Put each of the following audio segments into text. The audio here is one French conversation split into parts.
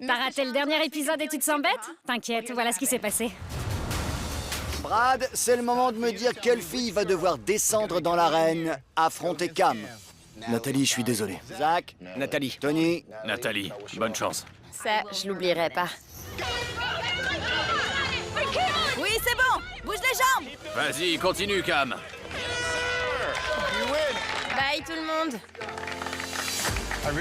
T'as raté le dernier épisode et tu te sens bête? T'inquiète, voilà ce qui s'est passé. Brad, c'est le moment de me dire quelle fille va devoir descendre dans l'arène, affronter Cam. Nathalie, je suis désolé. Zach, Nathalie. Tony, Nathalie, bonne chance. Ça, je l'oublierai pas. Oui, c'est bon! Bouge les jambes! Vas-y, continue, Cam. Bye tout le monde!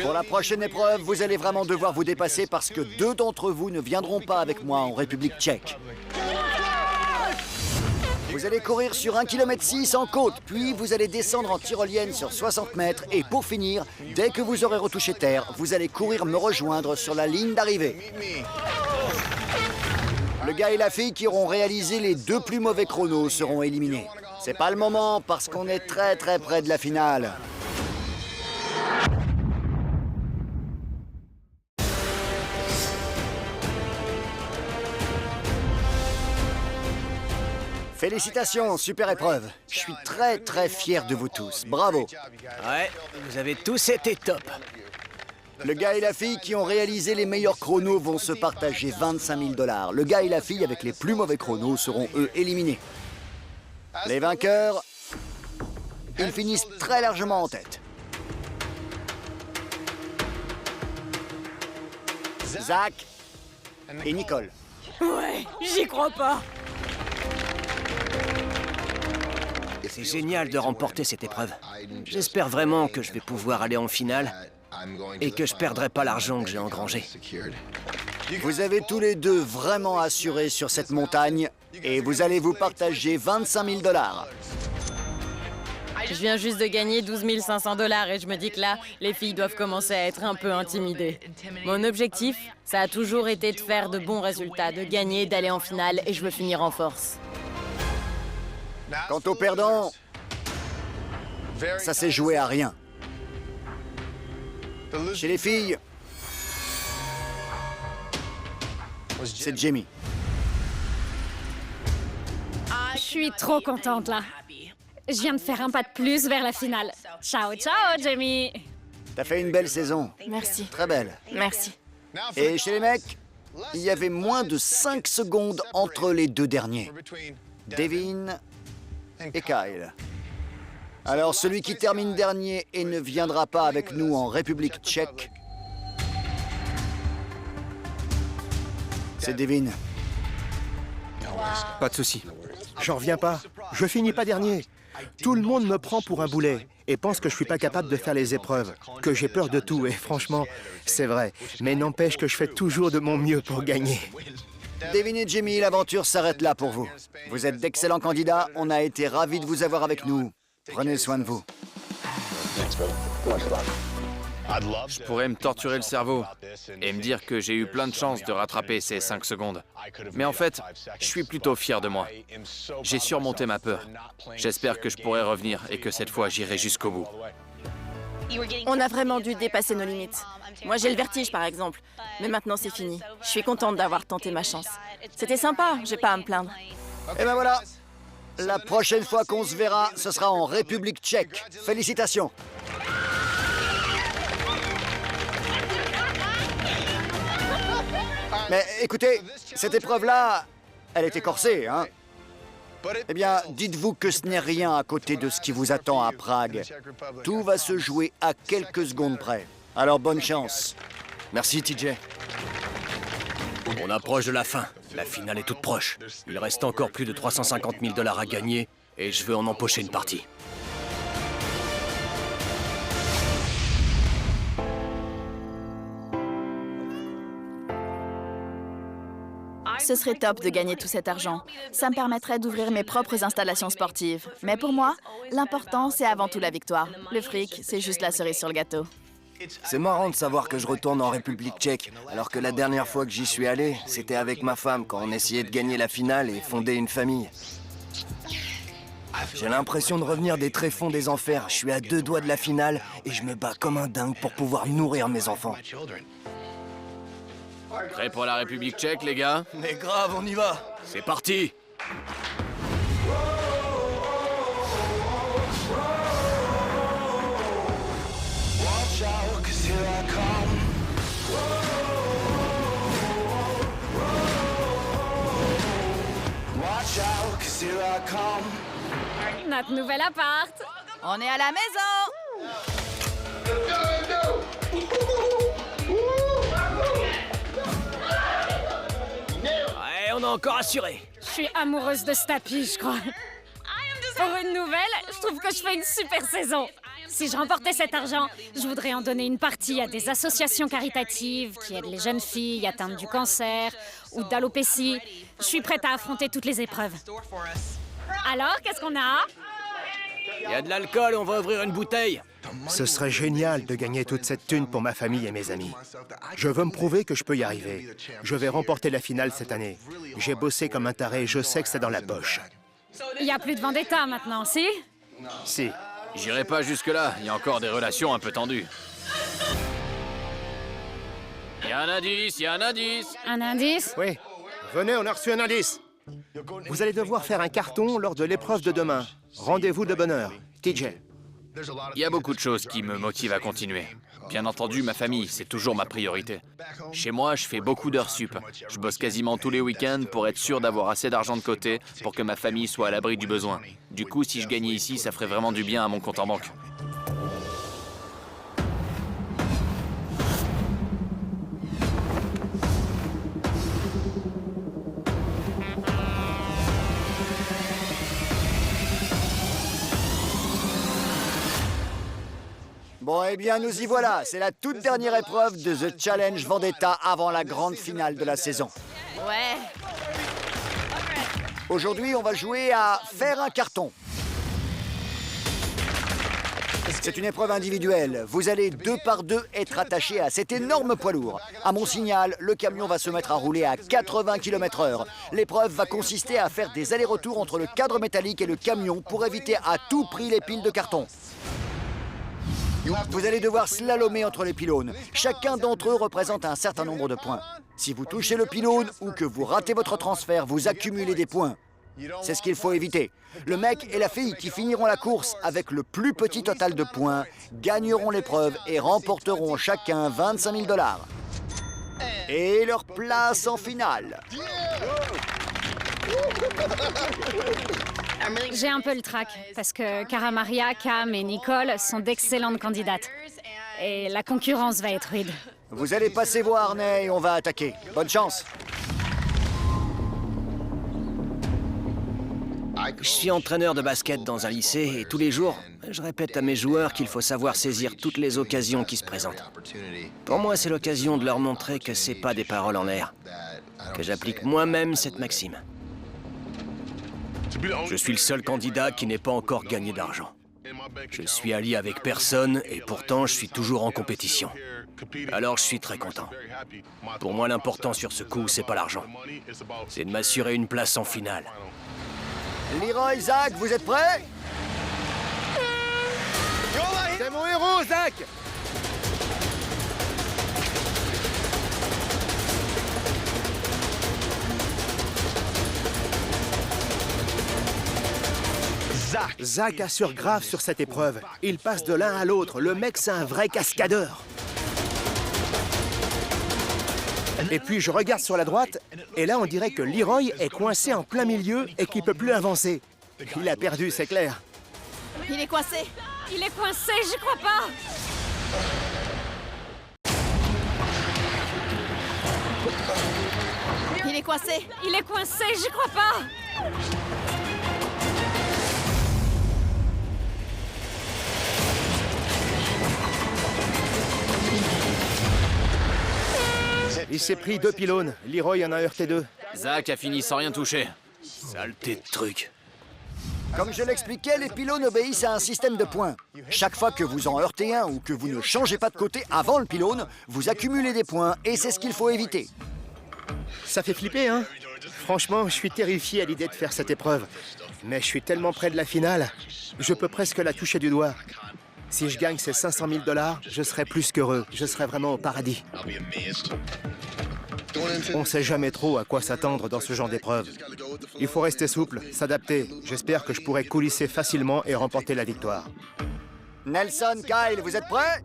pour la prochaine épreuve, vous allez vraiment devoir vous dépasser parce que 2 d'entre vous ne viendront pas avec moi en République tchèque. Vous allez courir sur 1,6 km en côte, puis vous allez descendre en tyrolienne sur 60 mètres et pour finir, dès que vous aurez retouché terre, vous allez courir me rejoindre sur la ligne d'arrivée. Le gars et la fille qui auront réalisé les 2 plus mauvais chronos seront éliminés. C'est pas le moment parce qu'on est très près de la finale. Félicitations, super épreuve. Je suis très fier de vous tous. Bravo. Ouais, vous avez tous été top. Le gars et la fille qui ont réalisé les meilleurs chronos vont se partager 25 000 $. Le gars et la fille avec les plus mauvais chronos seront eux éliminés. Les vainqueurs, ils finissent très largement en tête. Zach et Nicole. Ouais, j'y crois pas! C'est génial de remporter cette épreuve. J'espère vraiment que je vais pouvoir aller en finale et que je perdrai pas l'argent que j'ai engrangé. Vous avez tous les deux vraiment assuré sur cette montagne et vous allez vous partager 25 000 $. Je viens juste de gagner 12 500 $ et je me dis que là, les filles doivent commencer à être un peu intimidées. Mon objectif, ça a toujours été de faire de bons résultats, de gagner, d'aller en finale et je veux finir en force. Quant aux perdants, ça s'est joué à rien. Chez les filles, c'est Jamie. Je suis trop contente là. Je viens de faire un pas de plus vers la finale. Ciao, Jamie. T'as fait une belle saison. Merci. Très belle. Merci. Et chez les mecs, il y avait moins de 5 secondes entre les 2 derniers. Devin et Kyle. Alors celui qui termine dernier et ne viendra pas avec nous en République tchèque, c'est Devin. Pas de souci. J'en reviens pas. Je finis pas dernier. Tout le monde me prend pour un boulet et pense que je suis pas capable de faire les épreuves, que j'ai peur de tout et franchement, c'est vrai. Mais n'empêche que je fais toujours de mon mieux pour gagner. Devin et Jamie, l'aventure s'arrête là pour vous. Vous êtes d'excellents candidats, on a été ravis de vous avoir avec nous. Prenez soin de vous. Je pourrais me torturer le cerveau et me dire que j'ai eu plein de chances de rattraper ces 5 secondes. Mais en fait, je suis plutôt fier de moi. J'ai surmonté ma peur. J'espère que je pourrai revenir et que cette fois, j'irai jusqu'au bout. On a vraiment dû dépasser nos limites. Moi, j'ai le vertige, par exemple. Mais maintenant, c'est fini. Je suis contente d'avoir tenté ma chance. C'était sympa, j'ai pas à me plaindre. Et ben voilà, la prochaine fois qu'on se verra, ce sera en République tchèque. Félicitations. Mais écoutez, cette épreuve-là, elle était corsée, hein? Eh bien, dites-vous que ce n'est rien à côté de ce qui vous attend à Prague. Tout va se jouer à quelques secondes près. Alors bonne chance. Merci, TJ. On approche de la fin. La finale est toute proche. Il reste encore plus de 350 000 $ à gagner et je veux en empocher une partie. Ce serait top de gagner tout cet argent. Ça me permettrait d'ouvrir mes propres installations sportives. Mais pour moi, l'important, c'est avant tout la victoire. Le fric, c'est juste la cerise sur le gâteau. C'est marrant de savoir que je retourne en République tchèque, alors que la dernière fois que j'y suis allé, c'était avec ma femme quand on essayait de gagner la finale et fonder une famille. J'ai l'impression de revenir des tréfonds des enfers. Je suis à 2 doigts de la finale et je me bats comme un dingue pour pouvoir nourrir mes enfants. Prêt pour la République tchèque, les gars? Mais grave, on y va. C'est parti. Notre nouvel appart. On est à la maison! Ouais, on a encore assuré. Je suis amoureuse de ce tapis, je crois. Pour une nouvelle, je trouve que je fais une super saison. Si je remportais cet argent, je voudrais en donner une partie à des associations caritatives qui aident les jeunes filles atteintes du cancer ou d'alopécie. Je suis prête à affronter toutes les épreuves. Alors, qu'est-ce qu'on a? Il y a de l'alcool, on va ouvrir une bouteille. Ce serait génial de gagner toute cette thune pour ma famille et mes amis. Je veux me prouver que je peux y arriver. Je vais remporter la finale cette année. J'ai bossé comme un taré, je sais que c'est dans la poche. Il n'y a plus de vendetta maintenant, si? Si. J'irai pas jusque-là, il y a encore des relations un peu tendues. Il y a un indice, il y a un indice. Un indice? Oui. Venez, on a reçu un indice. Vous allez devoir faire un carton lors de l'épreuve de demain. Rendez-vous de bonne heure. TJ. Il y a beaucoup de choses qui me motivent à continuer. Bien entendu, ma famille, c'est toujours ma priorité. Chez moi, je fais beaucoup d'heures sup. Je bosse quasiment tous les week-ends pour être sûr d'avoir assez d'argent de côté pour que ma famille soit à l'abri du besoin. Du coup, si je gagnais ici, ça ferait vraiment du bien à mon compte en banque. Bon, eh bien, nous y voilà. C'est la toute dernière épreuve de The Challenge Vendetta avant la grande finale de la saison. Ouais. Aujourd'hui, on va jouer à faire un carton. C'est une épreuve individuelle. Vous allez 2 par 2 être attachés à cet énorme poids lourd. À mon signal, le camion va se mettre à rouler à 80 km/h. L'épreuve va consister à faire des allers-retours entre le cadre métallique et le camion pour éviter à tout prix les piles de carton. Vous allez devoir slalomer entre les pylônes. Chacun d'entre eux représente un certain nombre de points. Si vous touchez le pylône ou que vous ratez votre transfert, vous accumulez des points. C'est ce qu'il faut éviter. Le mec et la fille qui finiront la course avec le plus petit total de points gagneront l'épreuve et remporteront chacun 25 000 $. Et leur place en finale. J'ai un peu le trac, parce que Cara Maria, Cam et Nicole sont d'excellentes candidates. Et la concurrence va être rude. Vous allez passer vos harnais et on va attaquer. Bonne chance. Je suis entraîneur de basket dans un lycée et tous les jours, je répète à mes joueurs qu'il faut savoir saisir toutes les occasions qui se présentent. Pour moi, c'est l'occasion de leur montrer que c'est pas des paroles en l'air, que j'applique moi-même cette maxime. Je suis le seul candidat qui n'ait pas encore gagné d'argent. Je suis allié avec personne et pourtant je suis toujours en compétition. Alors je suis très content. Pour moi, l'important sur ce coup, c'est pas l'argent. C'est de m'assurer une place en finale. Leroy, Zach, vous êtes prêts? C'est mon héros, Zach! Zach assure grave sur cette épreuve. Il passe de l'un à l'autre. Le mec, c'est un vrai cascadeur. Et puis je regarde sur la droite, et là on dirait que Leroy est coincé en plein milieu et qu'il peut plus avancer. Il a perdu, c'est clair. Il est coincé. Il est coincé, j'y crois pas! Il est coincé. Il est coincé, j'y crois pas! Il s'est pris 2 pylônes. Leroy en a heurté 2. Zach a fini sans rien toucher. Saleté de truc. Comme je l'expliquais, les pylônes obéissent à un système de points. Chaque fois que vous en heurtez un ou que vous ne changez pas de côté avant le pylône, vous accumulez des points et c'est ce qu'il faut éviter. Ça fait flipper, hein? Franchement, je suis terrifié à l'idée de faire cette épreuve. Mais je suis tellement près de la finale, je peux presque la toucher du doigt. Si je gagne ces 500 000 $, je serai plus qu'heureux. Je serai vraiment au paradis. On ne sait jamais trop à quoi s'attendre dans ce genre d'épreuve. Il faut rester souple, s'adapter. J'espère que je pourrai coulisser facilement et remporter la victoire. Nelson, Kyle, vous êtes prêts?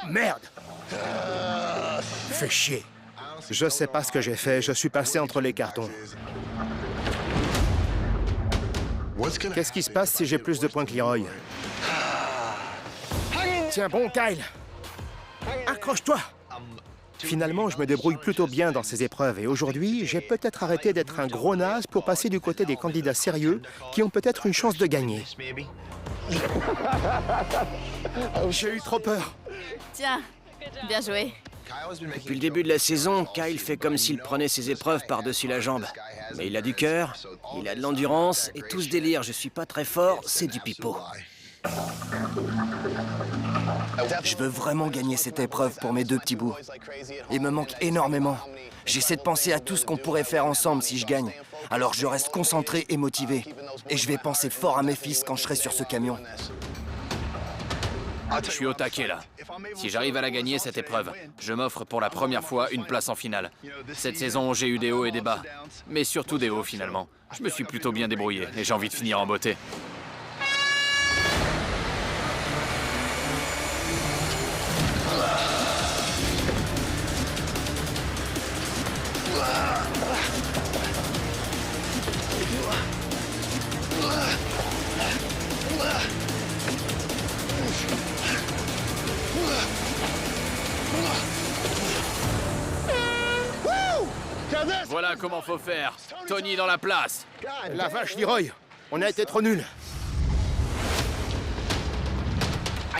Merde! Fais chier. Je sais pas ce que j'ai fait, je suis passé entre les cartons. Qu'est-ce qui se passe si j'ai plus de points que Leroy? Tiens bon, Kyle! Accroche-toi! Finalement, je me débrouille plutôt bien dans ces épreuves et aujourd'hui, j'ai peut-être arrêté d'être un gros naze pour passer du côté des candidats sérieux qui ont peut-être une chance de gagner. J'ai eu trop peur. Tiens, bien joué. Depuis le début de la saison, Kyle fait comme s'il prenait ses épreuves par-dessus la jambe. Mais il a du cœur, il a de l'endurance, et tout ce délire, je suis pas très fort, c'est du pipeau. Je veux vraiment gagner cette épreuve pour mes deux petits bouts. Il me manque énormément. J'essaie de penser à tout ce qu'on pourrait faire ensemble si je gagne. Alors je reste concentré et motivé. Et je vais penser fort à mes fils quand je serai sur ce camion. Je suis au taquet là. Si j'arrive à la gagner, cette épreuve, je m'offre pour la première fois une place en finale. Cette saison, j'ai eu des hauts et des bas. Mais surtout des hauts finalement. Je me suis plutôt bien débrouillé et j'ai envie de finir en beauté. Voilà comment faut faire. Tony dans la place. La vache, Leroy! On a été trop nuls.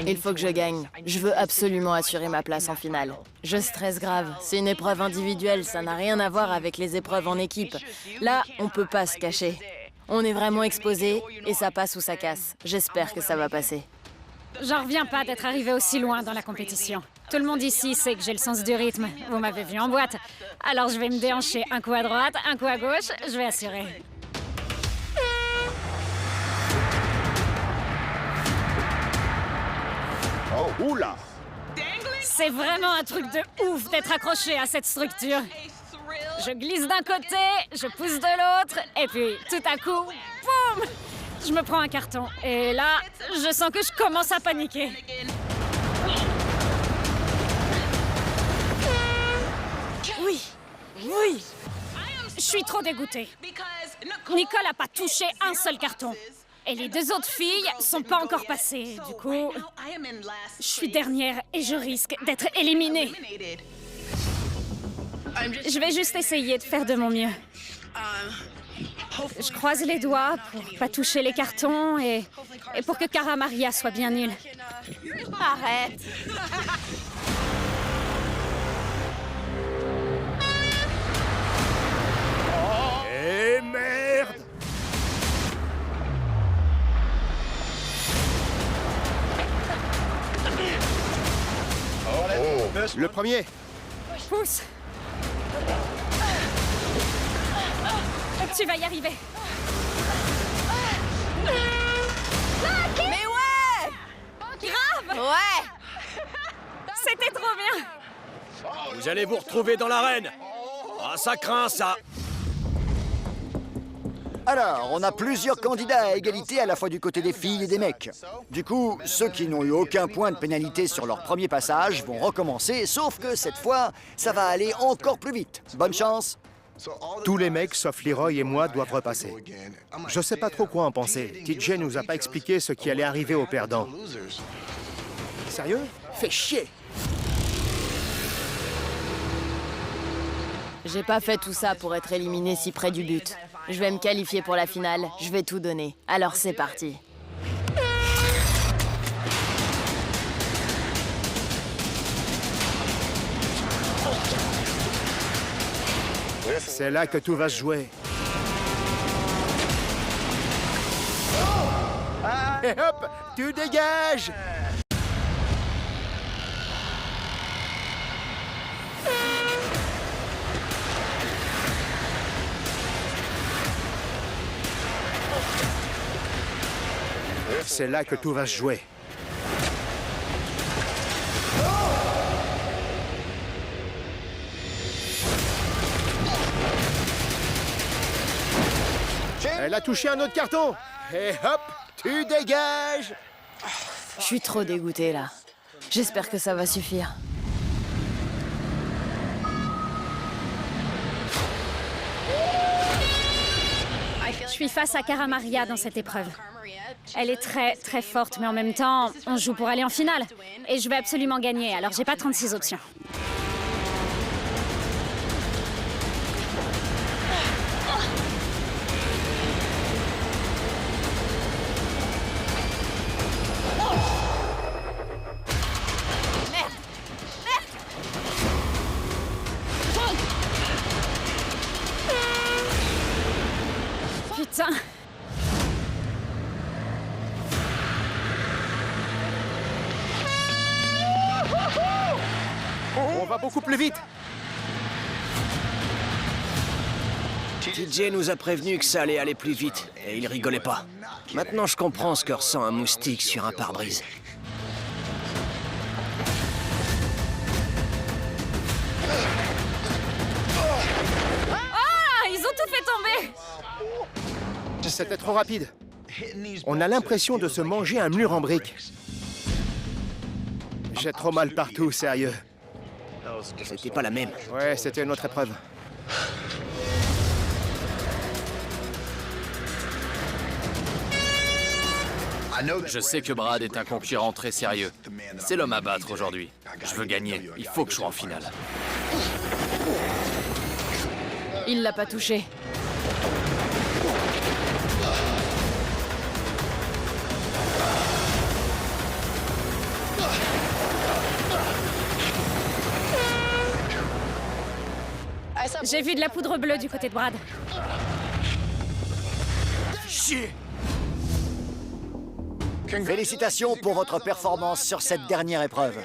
Il faut que je gagne. Je veux absolument assurer ma place en finale. Je stresse grave. C'est une épreuve individuelle, ça n'a rien à voir avec les épreuves en équipe. Là, on peut pas se cacher. On est vraiment exposé et ça passe ou ça casse. J'espère que ça va passer. J'en reviens pas d'être arrivé aussi loin dans la compétition. Tout le monde ici sait que j'ai le sens du rythme. Vous m'avez vu en boîte. Alors je vais me déhancher un coup à droite, un coup à gauche. Je vais assurer. Oh, oula! C'est vraiment un truc de ouf d'être accroché à cette structure. Je glisse d'un côté, je pousse de l'autre, et puis tout à coup, boum! Je me prends un carton. Et là, je sens que je commence à paniquer. Oui, oui. Je suis trop dégoûtée. Nicole a pas touché un seul carton. Et les deux autres filles sont pas encore passées. Du coup, je suis dernière et je risque d'être éliminée. Je vais juste essayer de faire de mon mieux. Je croise les doigts pour pas toucher les cartons et pour que Cara Maria soit bien nulle. Arrête! Eh merde! Le premier! Pousse! Tu vas y arriver. Mais ouais! Grave! Ouais! C'était trop bien! Vous allez vous retrouver dans l'arène. Ah, ça craint, ça. Alors, on a plusieurs candidats à égalité à la fois du côté des filles et des mecs. Du coup, ceux qui n'ont eu aucun point de pénalité sur leur premier passage vont recommencer, sauf que cette fois, ça va aller encore plus vite. Bonne chance! Tous les mecs, sauf Leroy et moi, doivent repasser. Je sais pas trop quoi en penser. TJ nous a pas expliqué ce qui allait arriver aux perdants. Sérieux? Fais chier! J'ai pas fait tout ça pour être éliminé si près du but. Je vais me qualifier pour la finale, je vais tout donner. Alors c'est parti. C'est là que tout va se jouer. Et hop, tu dégages! C'est là que tout va se jouer. Elle a touché un autre carton. Et hop, tu dégages. Je suis trop dégoûtée là. J'espère que ça va suffire. Je suis face à Cara Maria dans cette épreuve. Elle est très, très forte, mais en même temps, on joue pour aller en finale. Et je vais absolument gagner, alors j'ai pas 36 options. Putain! On va beaucoup plus vite. TJ nous a prévenu que ça allait aller plus vite, et il rigolait pas. Maintenant, je comprends ce que ressent un moustique sur un pare-brise. Ah, ils ont tout fait tomber! C'était trop rapide. On a l'impression de se manger un mur en briques. J'ai trop mal partout, sérieux. C'était pas la même. Ouais, c'était une autre épreuve. Je sais que Brad est un concurrent très sérieux. C'est l'homme à battre aujourd'hui. Je veux gagner. Il faut que je sois en finale. Il l'a pas touché. J'ai vu de la poudre bleue du côté de Brad. Chier! Félicitations pour votre performance sur cette dernière épreuve.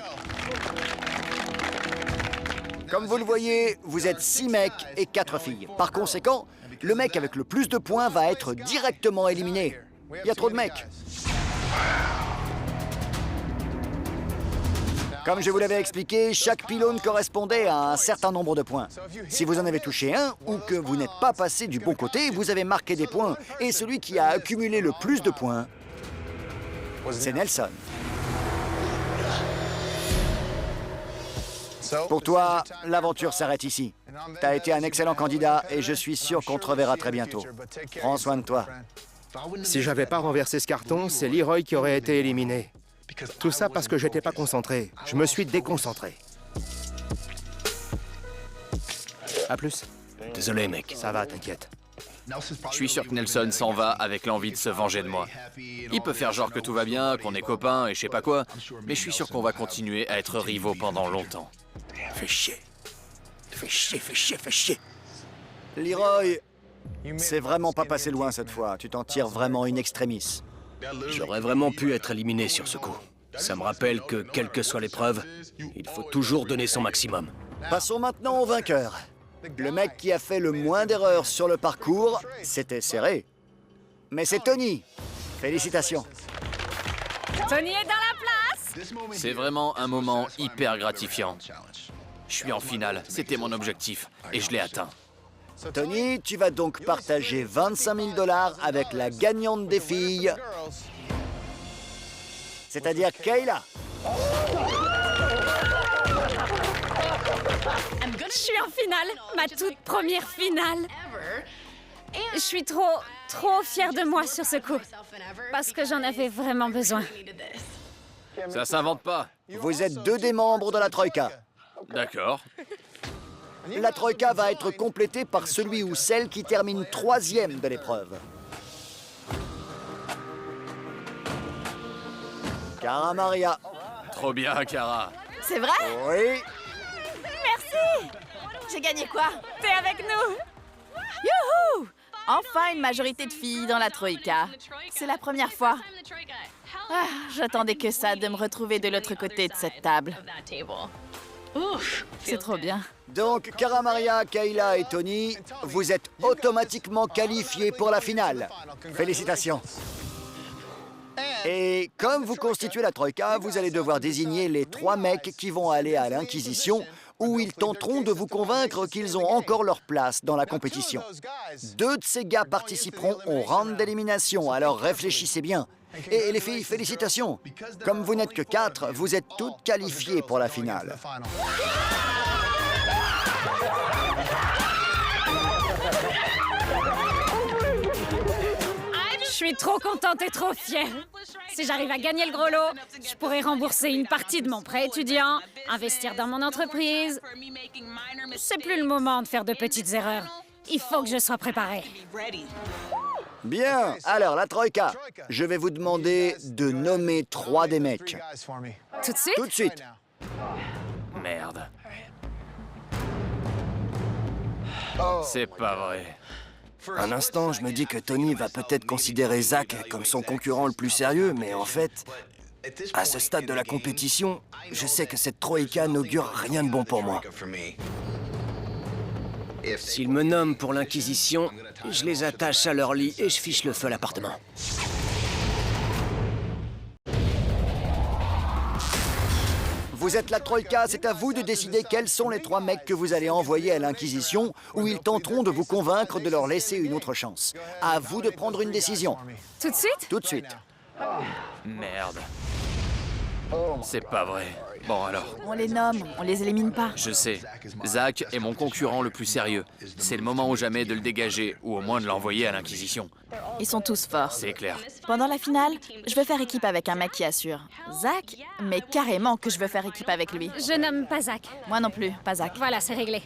Comme vous le voyez, vous êtes 6 mecs et 4 filles. Par conséquent, le mec avec le plus de points va être directement éliminé. Il y a trop de mecs. Comme je vous l'avais expliqué, chaque pylône correspondait à un certain nombre de points. Si vous en avez touché un ou que vous n'êtes pas passé du bon côté, vous avez marqué des points. Et celui qui a accumulé le plus de points, c'est Nelson. Pour toi, l'aventure s'arrête ici. T'as été un excellent candidat et je suis sûr qu'on te reverra très bientôt. Prends soin de toi. Si j'avais pas renversé ce carton, c'est Leroy qui aurait été éliminé. Tout ça parce que j'étais pas concentré. Je me suis déconcentré. À plus. Désolé, mec. Ça va, t'inquiète. Je suis sûr que Nelson s'en va avec l'envie de se venger de moi. Il peut faire genre que tout va bien, qu'on est copains et je sais pas quoi, mais je suis sûr qu'on va continuer à être rivaux pendant longtemps. Fais chier. Fais chier, fais chier, fais chier. Leroy, c'est vraiment pas passé loin cette fois. Tu t'en tires vraiment in extremis. J'aurais vraiment pu être éliminé sur ce coup. Ça me rappelle que, quelle que soit l'épreuve, il faut toujours donner son maximum. Passons maintenant au vainqueur. Le mec qui a fait le moins d'erreurs sur le parcours, c'était serré. Mais c'est Tony. Félicitations. Tony est dans la place! C'est vraiment un moment hyper gratifiant. Je suis en finale, c'était mon objectif, et je l'ai atteint. Tony, tu vas donc partager 25 000 $ avec la gagnante des filles, c'est-à-dire Kayla. Je suis en finale, ma toute première finale. Je suis trop fière de moi sur ce coup, parce que j'en avais vraiment besoin. Ça s'invente pas. Vous êtes 2 des membres de la Troïka. D'accord. La Troïka va être complétée par celui ou celle qui termine 3e de l'épreuve. Cara Maria. Trop bien, Cara. C'est vrai? Oui. Merci! J'ai gagné quoi? T'es avec nous! Youhou! Enfin une majorité de filles dans la Troïka. C'est la première fois. Ah, j'attendais que ça de me retrouver de l'autre côté de cette table. C'est trop bien. Donc, Cara Maria, Kayla et Tony, vous êtes automatiquement qualifiés pour la finale. Félicitations. Et comme vous constituez la Troïka, vous allez devoir désigner les 3 mecs qui vont aller à l'Inquisition où ils tenteront de vous convaincre qu'ils ont encore leur place dans la compétition. 2 de ces gars participeront au round d'élimination, alors réfléchissez bien. Et les filles, félicitations. Comme vous n'êtes que 4, vous êtes toutes qualifiées pour la finale. Je suis trop contente et trop fière. Si j'arrive à gagner le gros lot, je pourrai rembourser une partie de mon prêt étudiant, investir dans mon entreprise. C'est plus le moment de faire de petites erreurs. Il faut que je sois préparée. Bien, alors la Troïka, je vais vous demander de nommer 3 des mecs. Tout de suite? Tout de suite. Merde. C'est pas vrai. Un instant, je me dis que Tony va peut-être considérer Zach comme son concurrent le plus sérieux, mais en fait, à ce stade de la compétition, je sais que cette Troïka n'augure rien de bon pour moi. S'ils me nomment pour l'Inquisition, je les attache à leur lit et je fiche le feu à l'appartement. Vous êtes la Troïka, c'est à vous de décider quels sont les 3 mecs que vous allez envoyer à l'Inquisition, où ils tenteront de vous convaincre de leur laisser une autre chance. À vous de prendre une décision. Tout de suite? Tout de suite. Merde. C'est pas vrai. Bon alors, On les nomme, on les élimine pas. je sais. Zach est mon concurrent le plus sérieux. C'est le moment ou jamais de le dégager, ou au moins de l'envoyer à l'Inquisition. Ils sont tous forts. C'est clair. Pendant la finale, je veux faire équipe avec un mec qui assure. Zach, mais carrément que je veux faire équipe avec lui. Je nomme pas Zach. Moi non plus, pas Zach. Voilà, c'est réglé.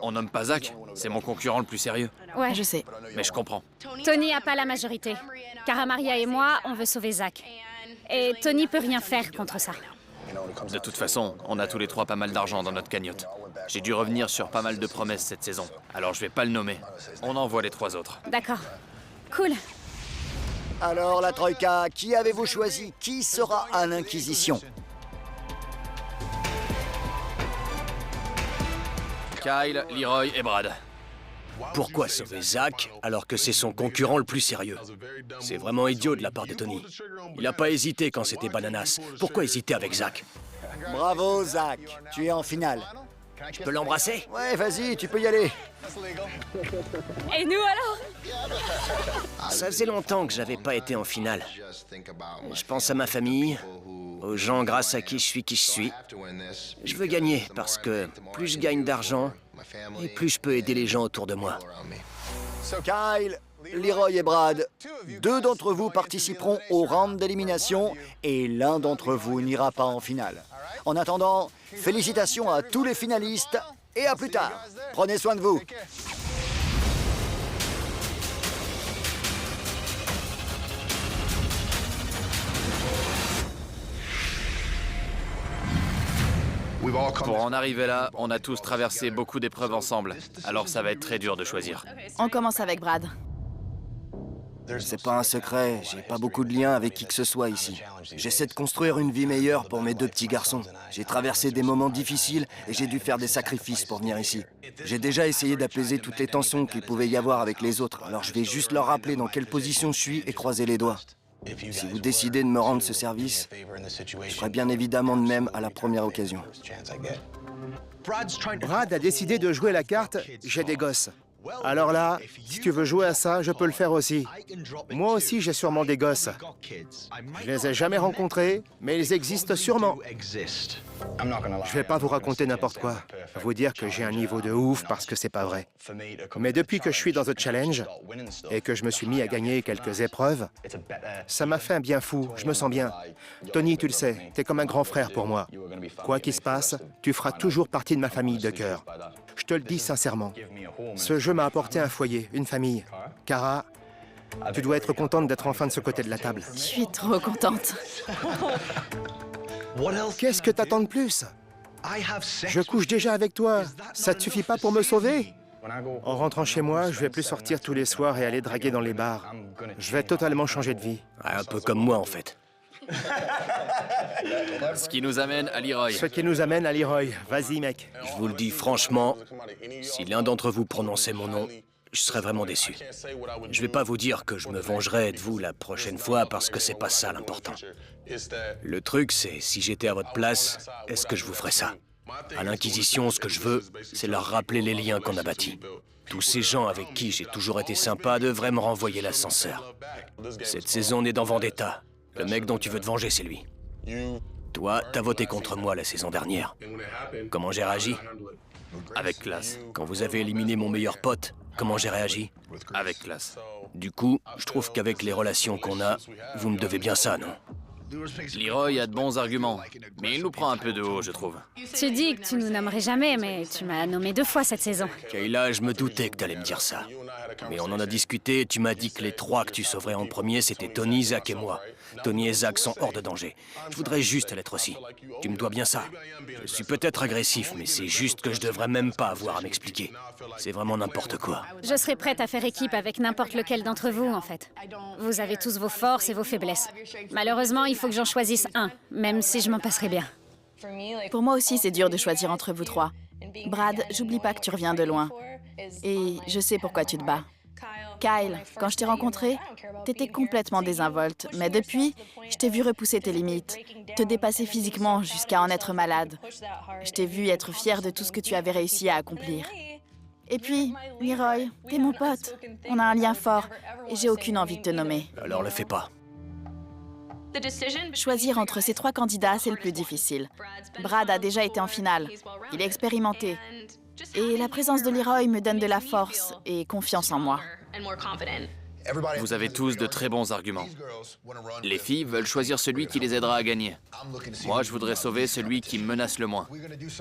On nomme pas Zach, c'est mon concurrent le plus sérieux. Ouais. Je sais. Mais je comprends. Tony a pas la majorité. Cara Maria et moi, on veut sauver Zach. Et Tony peut rien faire contre ça. De toute façon, on a tous les 3 pas mal d'argent dans notre cagnotte. J'ai dû revenir sur pas mal de promesses cette saison. Alors je vais pas le nommer. On envoie les 3 autres. D'accord. Cool. Alors la Troïka, qui avez-vous choisi? Qui sera à l'Inquisition? Kyle, Leroy et Brad. Pourquoi sauver Zach alors que c'est son concurrent le plus sérieux? C'est vraiment idiot de la part de Tony. Il n'a pas hésité quand c'était Bananas. Pourquoi hésiter avec Zach? Bravo Zach, tu es en finale. Je peux l'embrasser? Ouais, vas-y, tu peux y aller. Et nous alors? Ça faisait longtemps que j'avais pas été en finale. Je pense à ma famille, aux gens grâce à qui je suis qui je suis. Je veux gagner parce que plus je gagne d'argent, et plus je peux aider les gens autour de moi. Kyle, Leroy et Brad, 2 d'entre vous participeront au round d'élimination et l'un d'entre vous n'ira pas en finale. En attendant, félicitations à tous les finalistes et à plus tard. Prenez soin de vous. Pour en arriver là, on a tous traversé beaucoup d'épreuves ensemble. Alors ça va être très dur de choisir. On commence avec Brad. C'est pas un secret, j'ai pas beaucoup de liens avec qui que ce soit ici. J'essaie de construire une vie meilleure pour mes 2 petits garçons. J'ai traversé des moments difficiles et j'ai dû faire des sacrifices pour venir ici. J'ai déjà essayé d'apaiser toutes les tensions qu'il pouvait y avoir avec les autres, alors je vais juste leur rappeler dans quelle position je suis et croiser les doigts. Si vous décidez de me rendre ce service, je ferai bien évidemment de même à la première occasion. Brad a décidé de jouer la carte « J'ai des gosses ». Alors là, si tu veux jouer à ça, je peux le faire aussi. Moi aussi, j'ai sûrement des gosses. Je les ai jamais rencontrés, mais ils existent sûrement. Je vais pas vous raconter n'importe quoi, vous dire que j'ai un niveau de ouf parce que c'est pas vrai. Mais depuis que je suis dans The Challenge et que je me suis mis à gagner quelques épreuves, ça m'a fait un bien fou, je me sens bien. Tony, tu le sais, t'es comme un grand frère pour moi. Quoi qu'il se passe, tu feras toujours partie de ma famille de cœur. Je te le dis sincèrement. Ce jeu m'a apporté un foyer, une famille. Cara, tu dois être contente d'être enfin de ce côté de la table. Je suis trop contente. Qu'est-ce que t'attends de plus? Je couche déjà avec toi. Ça te suffit pas pour me sauver? En rentrant chez moi, je vais plus sortir tous les soirs et aller draguer dans les bars. Je vais totalement changer de vie. Un peu comme moi, en fait. Ce qui nous amène à Leroy. Ce qui nous amène à Leroy. Vas-y, mec. Je vous le dis franchement, si l'un d'entre vous prononçait mon nom, je serais vraiment déçu. Je vais pas vous dire que je me vengerai de vous la prochaine fois parce que c'est pas ça l'important. Le truc, c'est si j'étais à votre place, est-ce que je vous ferais ça? À l'Inquisition, ce que je veux, c'est leur rappeler les liens qu'on a bâtis. Tous ces gens avec qui j'ai toujours été sympa devraient me renvoyer l'ascenseur. Cette saison, on est dans Vendetta. Le mec dont tu veux te venger, c'est lui. Toi, t'as voté contre moi la saison dernière. Comment j'ai réagi? Avec classe. Quand vous avez éliminé mon meilleur pote, comment j'ai réagi? Avec classe. Du coup, je trouve qu'avec les relations qu'on a, vous me devez bien ça, non? Leroy a de bons arguments, mais il nous prend un peu de haut, je trouve. Tu dis que tu nous nommerais jamais, mais tu m'as nommé 2 fois cette saison. Kayla, je me doutais que t'allais me dire ça. Mais on en a discuté et tu m'as dit que les 3 que tu sauverais en premier, c'était Tony, Zach et moi. Tony et Zach sont hors de danger. Je voudrais juste l'être aussi. Tu me dois bien ça. Je suis peut-être agressif, mais c'est juste que je devrais même pas avoir à m'expliquer. C'est vraiment n'importe quoi. Je serais prête à faire équipe avec n'importe lequel d'entre vous, en fait. Vous avez tous vos forces et vos faiblesses. Malheureusement, il faut que j'en choisisse un, même si je m'en passerais bien. Pour moi aussi, c'est dur de choisir entre vous 3. Brad, j'oublie pas que tu reviens de loin. Et je sais pourquoi tu te bats. Kyle, quand je t'ai rencontré, t'étais complètement désinvolte. Mais depuis, je t'ai vu repousser tes limites, te dépasser physiquement jusqu'à en être malade. Je t'ai vu être fier de tout ce que tu avais réussi à accomplir. Et puis, Leroy, t'es mon pote. On a un lien fort et j'ai aucune envie de te nommer. Alors le fais pas. Choisir entre ces 3 candidats, c'est le plus difficile. Brad a déjà été en finale. Il est expérimenté. Et la présence de Leroy me donne de la force et confiance en moi. Vous avez tous de très bons arguments. Les filles veulent choisir celui qui les aidera à gagner. Moi, je voudrais sauver celui qui me menace le moins.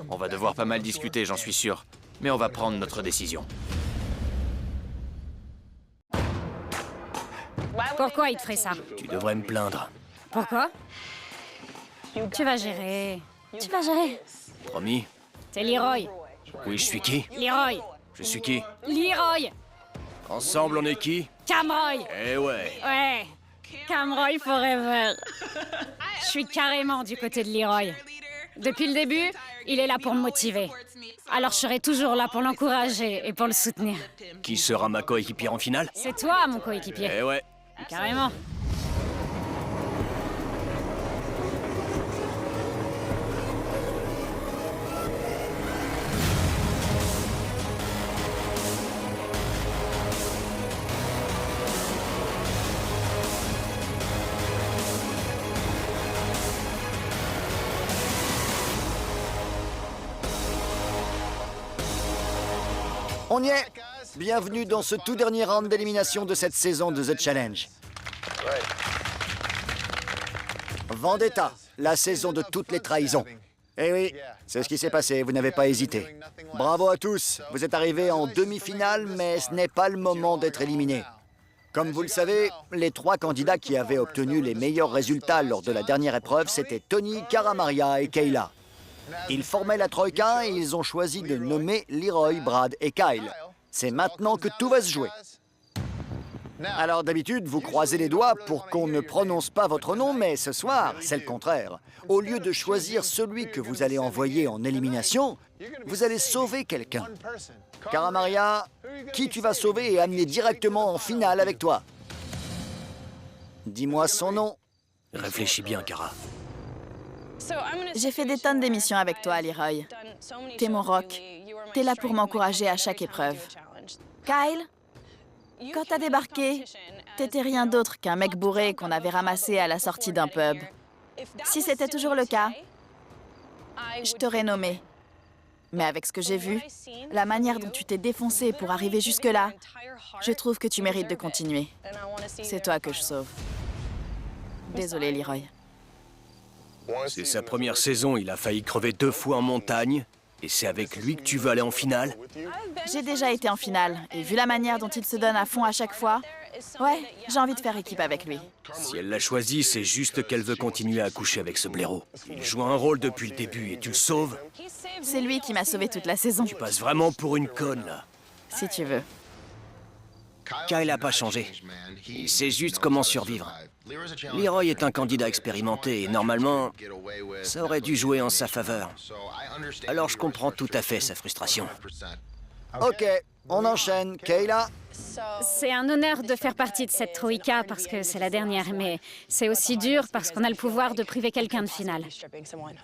On va devoir pas mal discuter, j'en suis sûr. Mais on va prendre notre décision. Pourquoi il te ferait ça? Tu devrais me plaindre. Pourquoi? Tu vas gérer. Tu vas gérer. Promis? C'est Leroy. Oui, je suis qui? Leroy. Je suis qui? Leroy. Ensemble, on est qui? Camroy. Eh ouais. Ouais. Camroy forever. Je suis carrément du côté de Leroy. Depuis le début, il est là pour me motiver. Alors je serai toujours là pour l'encourager et pour le soutenir. Qui sera ma coéquipière en finale? C'est toi, mon coéquipier. Eh ouais. Carrément. On y est. Bienvenue dans ce tout dernier round d'élimination de cette saison de The Challenge. Vendetta, la saison de toutes les trahisons. Eh oui, c'est ce qui s'est passé, vous n'avez pas hésité. Bravo à tous, vous êtes arrivés en demi-finale, mais ce n'est pas le moment d'être éliminés. Comme vous le savez, les 3 candidats qui avaient obtenu les meilleurs résultats lors de la dernière épreuve, c'était Tony, Cara Maria et Kayla. Ils formaient la Troïka et ils ont choisi de nommer Leroy, Brad et Kyle. C'est maintenant que tout va se jouer. Alors d'habitude, vous croisez les doigts pour qu'on ne prononce pas votre nom, mais ce soir, c'est le contraire. Au lieu de choisir celui que vous allez envoyer en élimination, vous allez sauver quelqu'un. Cara Maria, qui tu vas sauver et amener directement en finale avec toi? Dis-moi son nom. Réfléchis bien, Cara. J'ai fait des tonnes d'émissions avec toi, Leroy. T'es mon rock. T'es là pour m'encourager à chaque épreuve. Kyle, quand t'as débarqué, t'étais rien d'autre qu'un mec bourré qu'on avait ramassé à la sortie d'un pub. Si c'était toujours le cas, je t'aurais nommé. Mais avec ce que j'ai vu, la manière dont tu t'es défoncé pour arriver jusque-là, je trouve que tu mérites de continuer. C'est toi que je sauve. Désolé, Leroy. C'est sa première saison, il a failli crever 2 fois en montagne. Et c'est avec lui que tu veux aller en finale? J'ai déjà été en finale, et vu la manière dont il se donne à fond à chaque fois, ouais, j'ai envie de faire équipe avec lui. Si elle l'a choisi, c'est juste qu'elle veut continuer à coucher avec ce blaireau. Il joue un rôle depuis le début et tu le sauves? C'est lui qui m'a sauvé toute la saison, Tu passes vraiment pour une conne, là. si tu veux. Kyle n'a pas changé. Il sait juste comment survivre. Leroy est un candidat expérimenté et normalement, ça aurait dû jouer en sa faveur. Alors je comprends tout à fait sa frustration. Ok, on enchaîne. Kayla, C'est un honneur de faire partie de cette troïka parce que c'est la dernière, mais c'est aussi dur parce qu'on a le pouvoir de priver quelqu'un de finale.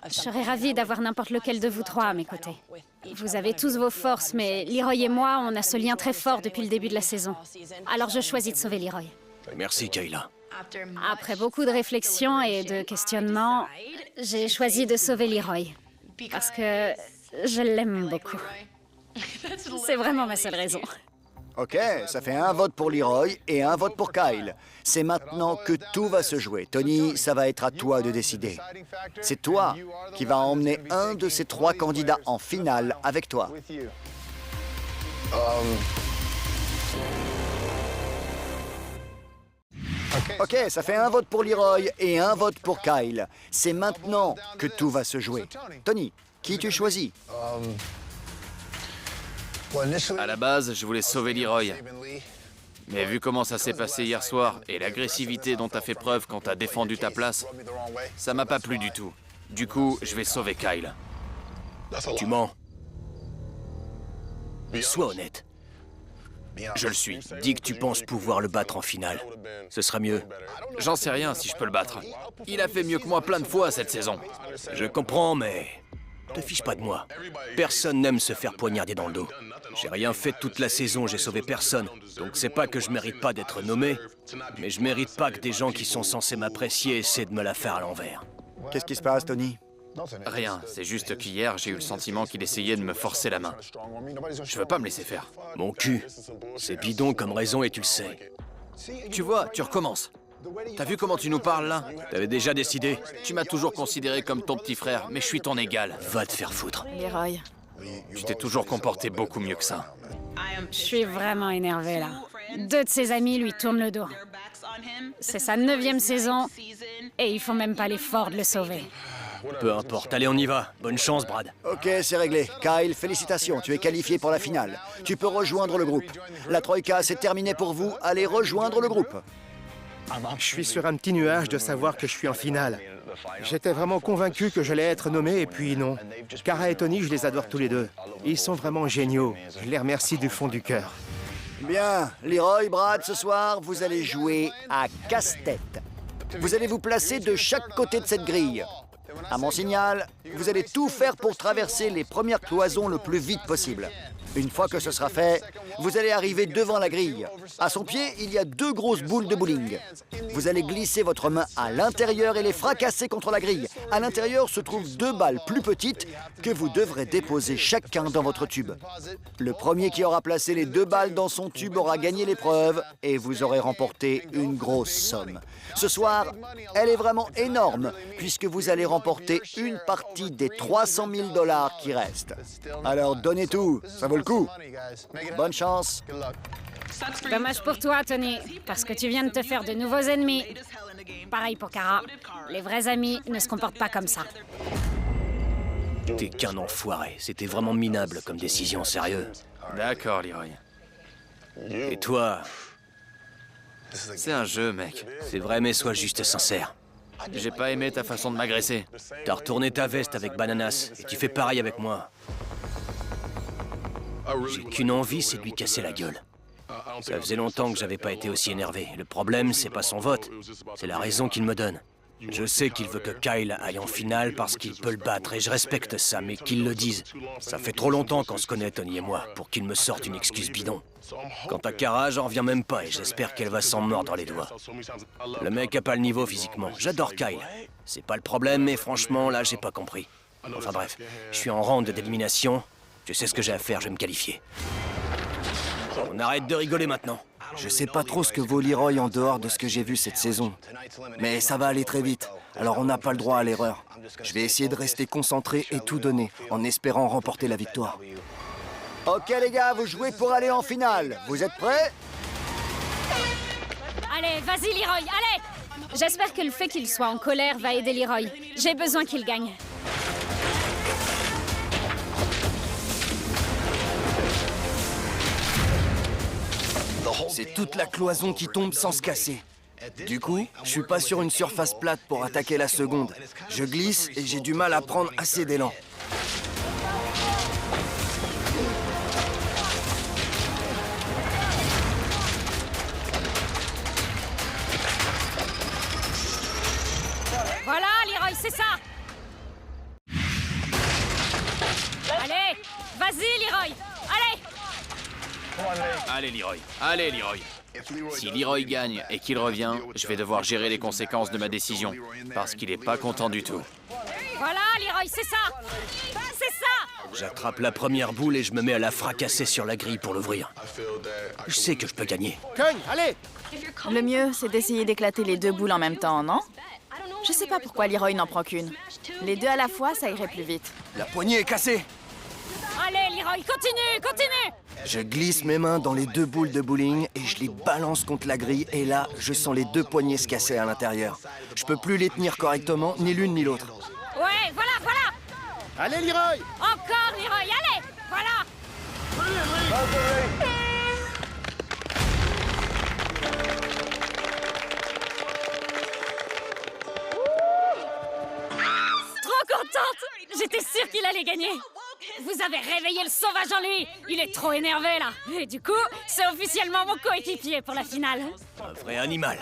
Je serais ravie d'avoir n'importe lequel de vous trois à mes côtés. Vous avez tous vos forces, mais Leroy et moi, on a ce lien très fort depuis le début de la saison. Alors je choisis de sauver Leroy. Merci, Kayla. Après beaucoup de réflexions et de questionnements, j'ai choisi de sauver Leroy. Parce que je l'aime beaucoup. C'est vraiment ma seule raison. Ok, ça fait un vote pour Leroy et un vote pour Kyle. C'est maintenant que tout va se jouer. Tony, ça va être à toi de décider. C'est toi qui vas emmener un de ces trois candidats en finale avec toi. Ok, ça fait un vote pour Leroy et un vote pour Kyle. C'est maintenant que tout va se jouer. Tony, qui tu choisis? À la base, je voulais sauver Leroy. Mais vu comment ça s'est passé hier soir et l'agressivité dont t'as fait preuve quand t'as défendu ta place, ça m'a pas plu du tout. Du coup, je vais sauver Kyle. Tu mens. Sois honnête. Je le suis. Dis que tu penses pouvoir le battre en finale. Ce sera mieux. J'en sais rien si je peux le battre. Il a fait mieux que moi plein de fois cette saison. Je comprends, mais... te fiche pas de moi. Personne n'aime se faire poignarder dans le dos. J'ai rien fait toute la saison, j'ai sauvé personne. Donc c'est pas que je mérite pas d'être nommé, mais je mérite pas que des gens qui sont censés m'apprécier essaient de me la faire à l'envers. Qu'est-ce qui se passe, Tony? Rien, c'est juste qu'hier, j'ai eu le sentiment qu'il essayait de me forcer la main. Je veux pas me laisser faire. Mon cul. C'est bidon comme raison et tu le sais. Tu vois, tu recommences. T'as vu comment tu nous parles là? T'avais déjà décidé? Tu m'as toujours considéré comme ton petit frère, mais je suis ton égal. Va te faire foutre. Leroy. Tu t'es toujours comporté beaucoup mieux que ça. Je suis vraiment énervée, là. Deux de ses amis lui tournent le dos. C'est sa 9e saison et ils font même pas l'effort de le sauver. Peu importe, allez on y va. Bonne chance, Brad. Ok, c'est réglé. Kyle, félicitations, tu es qualifié pour la finale. Tu peux rejoindre le groupe. La Troïka, c'est terminé pour vous. Allez rejoindre le groupe. Je suis sur un petit nuage de savoir que je suis en finale. J'étais vraiment convaincu que j'allais être nommé, et puis non. Cara et Tony, je les adore tous les deux. Ils sont vraiment géniaux. Je les remercie du fond du cœur. Bien, Leroy, Brad, ce soir, vous allez jouer à casse-tête. Vous allez vous placer de chaque côté de cette grille. À mon signal, vous allez tout faire pour traverser les premières cloisons le plus vite possible. Une fois que ce sera fait, vous allez arriver devant la grille. À son pied, il y a 2 grosses boules de bowling. Vous allez glisser votre main à l'intérieur et les fracasser contre la grille. À l'intérieur se trouvent 2 balles plus petites que vous devrez déposer chacun dans votre tube. Le premier qui aura placé les 2 balles dans son tube aura gagné l'épreuve et vous aurez remporté une grosse somme. Ce soir, elle est vraiment énorme puisque vous allez remporter une partie des 300 000 $ qui restent. Alors donnez tout, ça vaut le coup. Bonne chance. Dommage pour toi, Tony, parce que tu viens de te faire de nouveaux ennemis. Pareil pour Cara. Les vrais amis ne se comportent pas comme ça. T'es qu'un enfoiré. C'était vraiment minable comme décision, sérieux. D'accord, Leroy. Et toi, C'est un jeu, mec. c'est vrai, mais sois juste sincère. J'ai pas aimé ta façon de m'agresser. T'as retourné ta veste avec Bananas, et tu fais pareil avec moi. J'ai qu'une envie, c'est de lui casser la gueule. Ça faisait longtemps que j'avais pas été aussi énervé. Le problème, c'est pas son vote, c'est la raison qu'il me donne. Je sais qu'il veut que Kyle aille en finale parce qu'il peut le battre, et je respecte ça, mais qu'il le dise. Ça fait trop longtemps qu'on se connaît, Tony et moi, pour qu'il me sorte une excuse bidon. Quant à Cara, j'en reviens même pas, et j'espère qu'elle va s'en mordre les doigts. Le mec a pas le niveau physiquement. J'adore Kyle. C'est pas le problème, mais franchement, là, j'ai pas compris. Enfin bref, je suis en round d'élimination. Je sais ce que j'ai à faire, je vais me qualifier. On arrête de rigoler maintenant. Je sais pas trop ce que vaut Leroy en dehors de ce que j'ai vu cette saison. Mais ça va aller très vite, alors on n'a pas le droit à l'erreur. Je vais essayer de rester concentré et tout donner, en espérant remporter la victoire. Ok les gars, vous jouez pour aller en finale. Vous êtes prêts? Allez, vas-y, Leroy, allez! J'espère que le fait qu'il soit en colère va aider Leroy. J'ai besoin qu'il gagne. C'est toute la cloison qui tombe sans se casser. Du coup, je suis pas sur une surface plate pour attaquer la seconde. Je glisse et j'ai du mal à prendre assez d'élan. c'est ça! Allez, vas-y, Leroy! Allez! Allez, Leroy. Allez, Leroy. Si Leroy gagne et qu'il revient, je vais devoir gérer les conséquences de ma décision. Parce qu'il est pas content du tout. Voilà, Leroy, c'est ça! C'est ça! J'attrape la première boule et je me mets à la fracasser sur la grille pour l'ouvrir. Je sais que je peux gagner. Cogne, allez! Le mieux, c'est d'essayer d'éclater les deux boules en même temps, non? Je sais pas pourquoi Leroy n'en prend qu'une. Les deux à la fois, ça irait plus vite. La poignée est cassée. Allez, Leroy, continue, continue! Je glisse mes mains dans les deux boules de bowling et je les balance contre la grille. Et là, je sens les deux poignées se casser à l'intérieur. Je peux plus les tenir correctement, ni l'une ni l'autre. Ouais, voilà, voilà! Allez, Leroy! Encore, Leroy, allez! Voilà! Trop contente! J'étais sûre qu'il allait gagner! Vous avez réveillé le sauvage en lui! Il est trop énervé, là! Et du coup, c'est officiellement mon coéquipier pour la finale! Un vrai animal.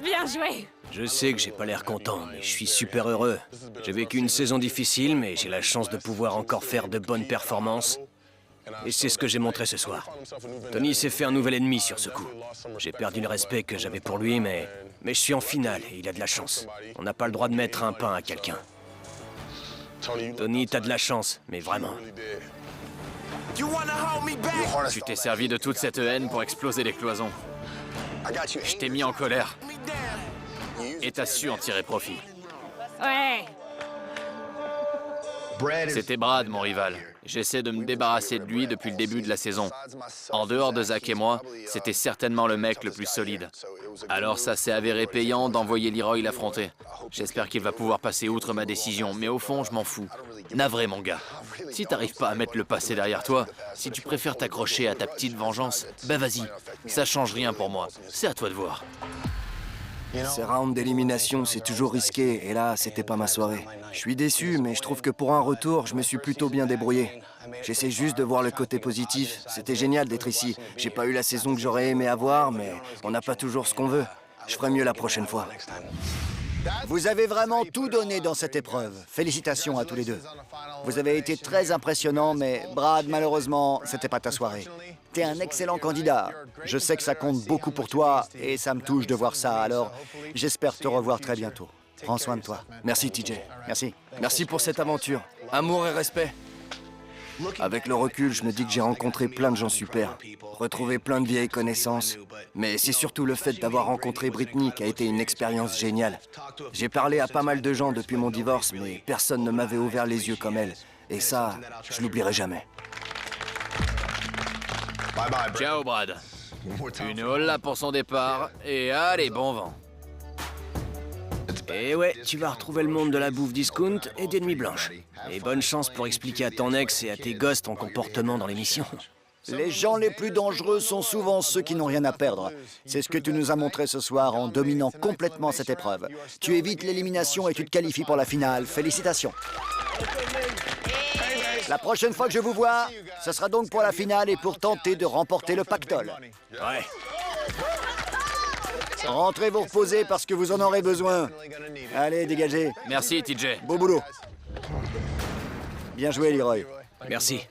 Bien joué! Je sais que j'ai pas l'air content, mais je suis super heureux. J'ai vécu une saison difficile, mais j'ai la chance de pouvoir encore faire de bonnes performances. Et c'est ce que j'ai montré ce soir. Tony s'est fait un nouvel ennemi sur ce coup. J'ai perdu le respect que j'avais pour lui, mais je suis en finale et il a de la chance. On n'a pas le droit de mettre un pain à quelqu'un. Tony, t'as de la chance, mais vraiment. Tu t'es servi de toute cette haine pour exploser les cloisons. Je t'ai mis en colère. Et t'as su en tirer profit. Ouais! C'était Brad, mon rival. J'essaie de me débarrasser de lui depuis le début de la saison. En dehors de Zach et moi, c'était certainement le mec le plus solide. Alors ça s'est avéré payant d'envoyer Leroy l'affronter. J'espère qu'il va pouvoir passer outre ma décision, mais au fond, je m'en fous. Navré, mon gars. Si t'arrives pas à mettre le passé derrière toi, si tu préfères t'accrocher à ta petite vengeance, ben vas-y. Ça change rien pour moi. C'est à toi de voir. Ces rounds d'élimination, c'est toujours risqué, et là, c'était pas ma soirée. Je suis déçu, mais je trouve que pour un retour, je me suis plutôt bien débrouillé. J'essaie juste de voir le côté positif. C'était génial d'être ici. J'ai pas eu la saison que j'aurais aimé avoir, mais on n'a pas toujours ce qu'on veut. Je ferai mieux la prochaine fois. Vous avez vraiment tout donné dans cette épreuve. Félicitations à tous les deux. Vous avez été très impressionnants, mais Brad, malheureusement, c'était pas ta soirée. T'es un excellent candidat. Je sais que ça compte beaucoup pour toi et ça me touche de voir ça. Alors, j'espère te revoir très bientôt. Prends soin de toi. Merci, TJ. Merci. Merci pour cette aventure. Amour et respect. Avec le recul, je me dis que j'ai rencontré plein de gens super, retrouvé plein de vieilles connaissances. Mais c'est surtout le fait d'avoir rencontré Brittany qui a été une expérience géniale. J'ai parlé à pas mal de gens depuis mon divorce, mais personne ne m'avait ouvert les yeux comme elle. Et ça, je l'oublierai jamais. Ciao, Brad. Une holla pour son départ, et allez, bon vent. Et ouais, tu vas retrouver le monde de la bouffe discount et des nuits blanches. Et bonne chance pour expliquer à ton ex et à tes gosses ton comportement dans l'émission. Les gens les plus dangereux sont souvent ceux qui n'ont rien à perdre. C'est ce que tu nous as montré ce soir en dominant complètement cette épreuve. Tu évites l'élimination et tu te qualifies pour la finale. Félicitations. La prochaine fois que je vous vois, ce sera donc pour la finale et pour tenter de remporter le pactole. Ouais. Rentrez vous reposer parce que vous en aurez besoin. Allez, dégagez. Merci, TJ. Beau boulot. Bien joué, Leroy. Merci.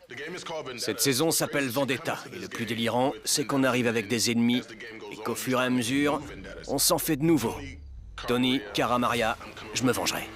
Cette saison s'appelle Vendetta. Et le plus délirant, c'est qu'on arrive avec des ennemis et qu'au fur et à mesure, on s'en fait de nouveaux. Tony, Cara Maria, je me vengerai.